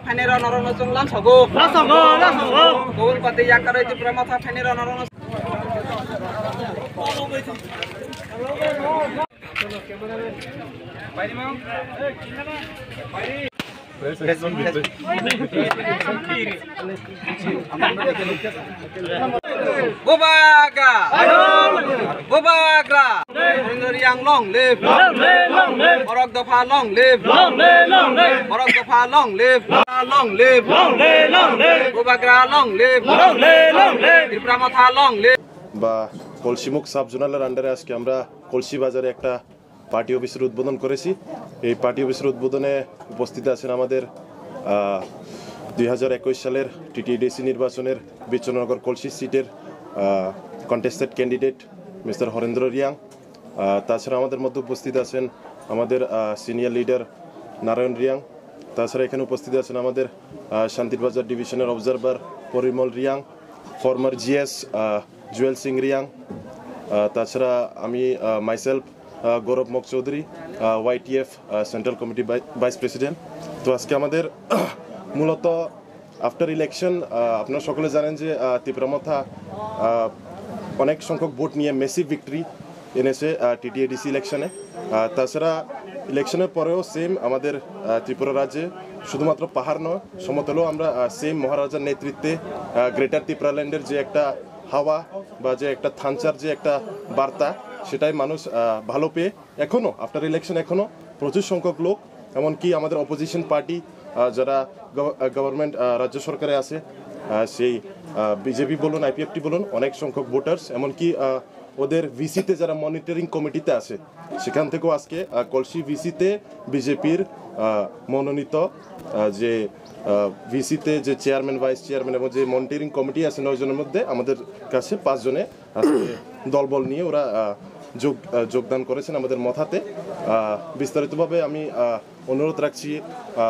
Fanera Norono Junglam Sago, Lasago, Gold Pati Yakara, the Pramata Fanera Norono. Bobaga, Bobagra, Young long live, Morok the Pha long live, Morok the Pha long live, Bobagra long live, Pramata long live. বা কলসিমুখ sub জোনালের আন্ডারে আজকে আমরা কলসি বাজারে একটা party অফিসের উদ্বোধন করেছি। এই পার্টি অফিসের উদ্বোধনে উপস্থিত আছেন আমাদের 2021 সালের টিটিডিসি নির্বাচনের বিশ্বনগর কলসি সিটের contested candidate mister Harendra Reang. তাছাড়া আমাদের মধ্যে উপস্থিত আছেন আমাদের সিনিয়র লিডার নারায়ণ রিয়াং। তাছাড়া এখানে উপস্থিত আছেন আমাদের শান্তিরবাজার ডিভিশনের observer Parimal Reang, former GS Jewel Singh Reang. তাছাড়া আমি myself Gaurav Mog Chowdhury, YTF central committee vice president. তো আজকে আমাদের মূলত আফটার ইলেকশন আপনারা সকলে জানেন যে তীব্রমথা অনেক সংখ্যক ভোট নিয়ে মেসিভ ভিক্টরি এনেছে টিটিএডিসি ইলেকশনে। তাছাড়া ইলেকশনের পরেও সেম আমাদের ত্রিপুরা রাজ্যে শুধুমাত্র পাহাড় নয়, সমতলেও আমরা সেম মহারাজার নেতৃত্বে গ্রেটার ত্রিপুরাল্যান্ডের যে একটা হাওয়া বা যে একটা থানচার যে একটা বার্তা, সেটাই মানুষ ভালো পেয়ে এখনও আফটার ইলেকশন এখনও প্রচুর সংখ্যক লোক, এমনকি আমাদের অপোজিশন পার্টি যারা গভর্নমেন্ট রাজ্য সরকারে আছে, সেই বিজেপি বলুন আইপিএফটি বলুন, অনেক সংখ্যক ভোটার্স, এমনকি ওদের ভিসিতে যারা মনিটরিং কমিটিতে আছে সেখান থেকেও আজকে কলসি ভিসিতে বিজেপির মনোনীত যে ভিসিতে যে চেয়ারম্যান, ভাইস চেয়ারম্যান এবং যে মনিটরিং কমিটি আছে 9 জনের মধ্যে আমাদের কাছে 5 জনে দলবল নিয়ে ওরা যোগদান করেছেন আমাদের মথাতে। বিস্তারিতভাবে আমি অনুরোধ রাখছি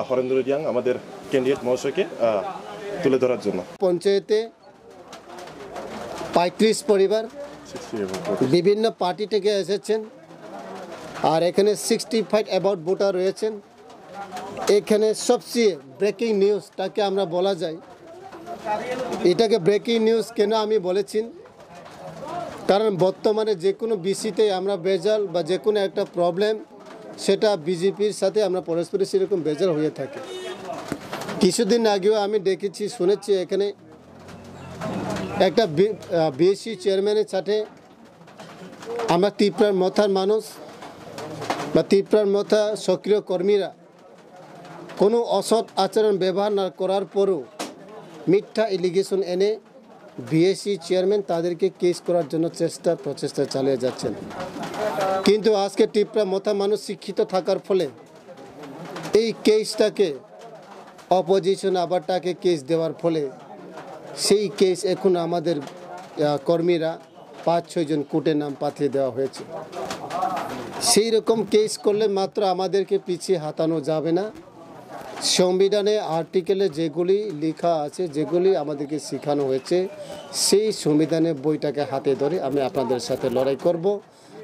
হরেন্দ্র রিয়াং আমাদের ক্যান্ডিডেট মহাশয়কে তুলে ধরার জন্য। পঞ্চায়েতে 35 পরিবার বিভিন্ন পার্টি থেকে এসেছেন, আর এখানে 65 অ্যাবাউট ভোটার রয়েছেন। এখানে সবচেয়ে ব্রেকিং নিউজটাকে আমরা বলা যায়, এটাকে ব্রেকিং নিউজ কেন আমি বলেছি, কারণ বর্তমানে যে কোনো বিসিতে আমরা বেজাল বা যে কোনো একটা প্রবলেম সেটা বিজেপির সাথে আমরা পরস্পর সেরকম বেজাল হয়ে থাকে। কিছুদিন আগেও আমি দেখেছি, শুনেছি এখানে একটা বিএসসি চেয়ারম্যানের সাথে আমরা ত্রিপুরার মথার মানুষ বা ত্রিপুরার মথা সক্রিয় কর্মীরা কোনো অসৎ আচরণ ব্যবহার না করার পরও মিথ্যা এলিগেশন এনে বিএসসি চেয়ারম্যান তাদেরকে কেস করার জন্য প্রচেষ্টা চালিয়ে যাচ্ছেন। কিন্তু আজকে ত্রিপুরা মথা মানুষ শিক্ষিত থাকার ফলে এই কেসটাকে অপোজিশন আবার তাকে কেস দেওয়ার ফলে সেই কেস এখন আমাদের কর্মীরা 5-6 জন কোর্টের নাম পাঠিয়ে দেওয়া হয়েছে। সেই রকম কেস করলে মাত্র আমাদেরকে পিছিয়ে হাতানো যাবে না। সংবিধানে আর্টিকেলে যেগুলি লেখা আছে, যেগুলি আমাদেরকে শেখানো হয়েছে, সেই সংবিধানের বইটাকে হাতে ধরে আমি আপনাদের সাথে লড়াই করব।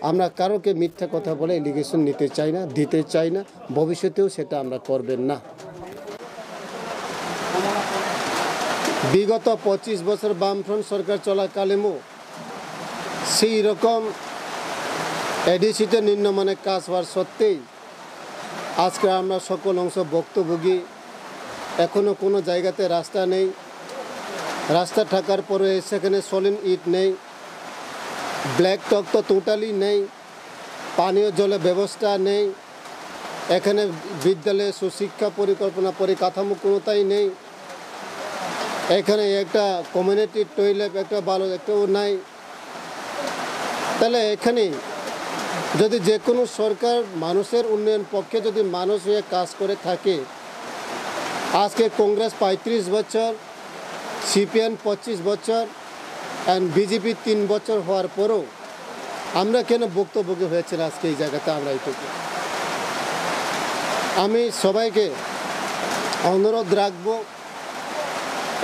আমরা কারোকে মিথ্যা কথা বলে এলিগেশন নিতে চাই না, দিতে চাই না, ভবিষ্যতেও সেটা আমরা করবেন না। বিগত 25 বছর বামফ্রন্ট সরকার চলাকালেও সেই রকম এডিসিতে নিম্নমানের কাজ হওয়ার সত্ত্বেই আজকে আমরা সকল অংশ ভুক্তভোগী। এখনও কোনো জায়গাতে রাস্তা নেই, রাস্তা থাকার পরে সেখানে সলিড ইট নেই, ব্ল্যাক টক তো টোটালি নেই, পানীয় জলের ব্যবস্থা নেই, এখানে বিদ্যালয়ে সুশিক্ষা পরিকল্পনা পরিকাঠামো কোনোটাই নেই, এখানে একটা কমিউনিটি টয়লেট একটা ভালো একটাও নাই। তাহলে এখানে যদি যে কোনো সরকার মানুষের উন্নয়ন পক্ষে যদি মানুষ হয়ে কাজ করে থাকে, আজকে কংগ্রেস 35 বছর, সিপিএম 25 বছর অ্যান্ড বিজেপি 3 বছর হওয়ার পরও আমরা কেন ভুক্তভোগী হয়েছিল আজকে এই জায়গাতে আমরা এইটুকু। আমি সবাইকে অনুরোধ রাখবো,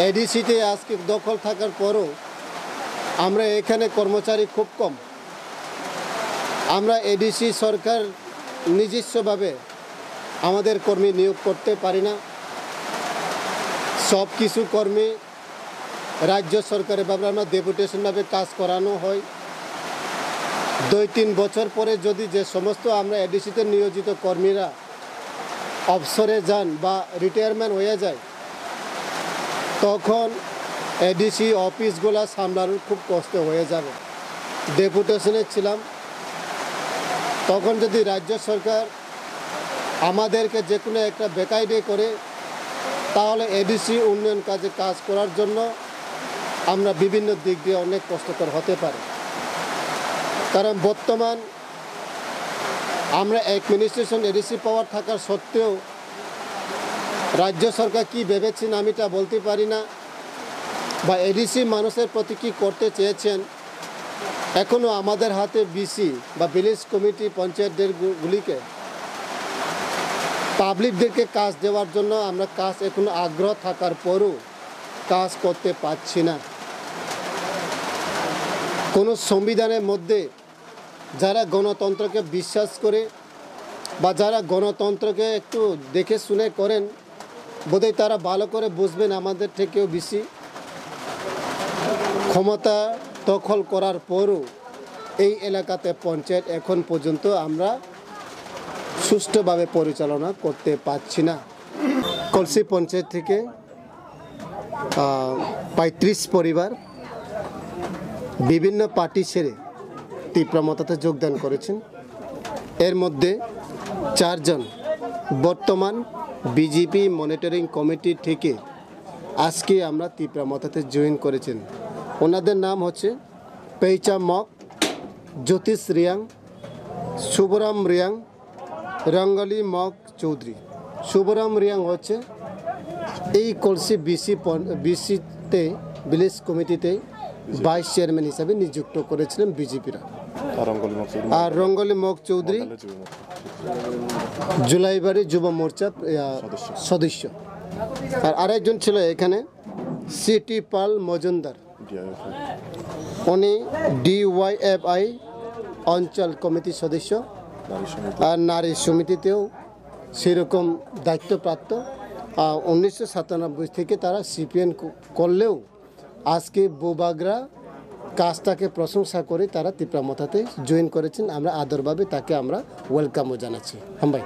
এডিসিতে আজকে দখল থাকার পরও আমরা এখানে কর্মচারী খুব কম। আমরা এডিসি সরকার নিজস্বভাবে আমাদের কর্মী নিয়োগ করতে পারি না। সব কিছু কর্মী রাজ্য সরকারের ভাবে আমরা ডেপুটেশনভাবে কাজ করানো হয়। 2-3 বছর পরে যদি যে সমস্ত আমরা এডিসিতে নিয়োজিত কর্মীরা অবসরে যান বা রিটায়ারমেন্ট হয়ে যায়, তখন এডিসি অফিসগুলো সামলানো খুব কষ্ট হয়ে যাবে। ডেপুটেশনে ছিলাম, তখন যদি রাজ্য সরকার আমাদেরকে যে কোনো একটা বেকায়দে করে, তাহলে এডিসি উন্নয়ন কাজে কাজ করার জন্য আমরা বিভিন্ন দিক দিয়ে অনেক কষ্টকর হতে পারে। কারণ বর্তমান আমরা অ্যাডমিনিস্ট্রেশন এডিসি পাওয়ার থাকার সত্ত্বেও রাজ্য সরকার কি ভেবেছেন আমি তা বলতে পারি না, বা এডিসি মানুষের প্রতি কী করতে চেয়েছেন। এখনও আমাদের হাতে বিসি বা ভিলেজ কমিটি পঞ্চায়েতদেরগুলিকে পাবলিকদেরকে কাজ দেওয়ার জন্য আমরা কাজ এখনো আগ্রহ থাকার পরও কাজ করতে পারছি না। কোনো সংবিধানের মধ্যে যারা গণতন্ত্রকে বিশ্বাস করে বা যারা গণতন্ত্রকে একটু দেখে শুনে করেন, বোধহয় তারা ভালো করে বুঝবেন আমাদের থেকেও বেশি ক্ষমতা দখল করার পরও এই এলাকাতে পঞ্চায়েত এখন পর্যন্ত আমরা সুষ্ঠুভাবে পরিচালনা করতে পারছি না। কলসি পঞ্চায়েত থেকে 35 পরিবার বিভিন্ন পার্টি ছেড়ে তীব্রমতাতে যোগদান করেছেন। এর মধ্যে 4 জন বর্তমান বিজেপি মনিটরিং কমিটি থেকে আজকে আমরা তীব্রমতাতে জয়েন করেছেন। ওনাদের নাম হচ্ছে পেইচা মক, জ্যোতিষ রিয়াং, শুভরাম রিয়াং, রঙ্গলি মক চৌধুরী। শুভরাম রিয়াং হচ্ছে এই কলসি বিসিতে ভিলেজ কমিটিতে ভাইস চেয়ারম্যান হিসাবে নিযুক্ত করেছিলেন বিজেপিরা। আর রঙ্গলি মক চৌধুরী জুলাইবাড়ি যুব মোর্চা সদস্য। আর আরেকজন ছিল এখানে সিটি পাল মজুমদার, উনি DYFI অঞ্চল কমিটির সদস্য। আর নারী সমিতিতেও সেরকম দায়িত্বপ্রাপ্ত। 1997 থেকে তারা CPN করলেও আজকে বৌবাগরা কাজটাকে প্রশংসা করে তারা তীব্রমতাতে জয়েন করেছেন। আমরা আদরভাবে তাকে আমরা ওয়েলকামও জানাচ্ছি। ভাই।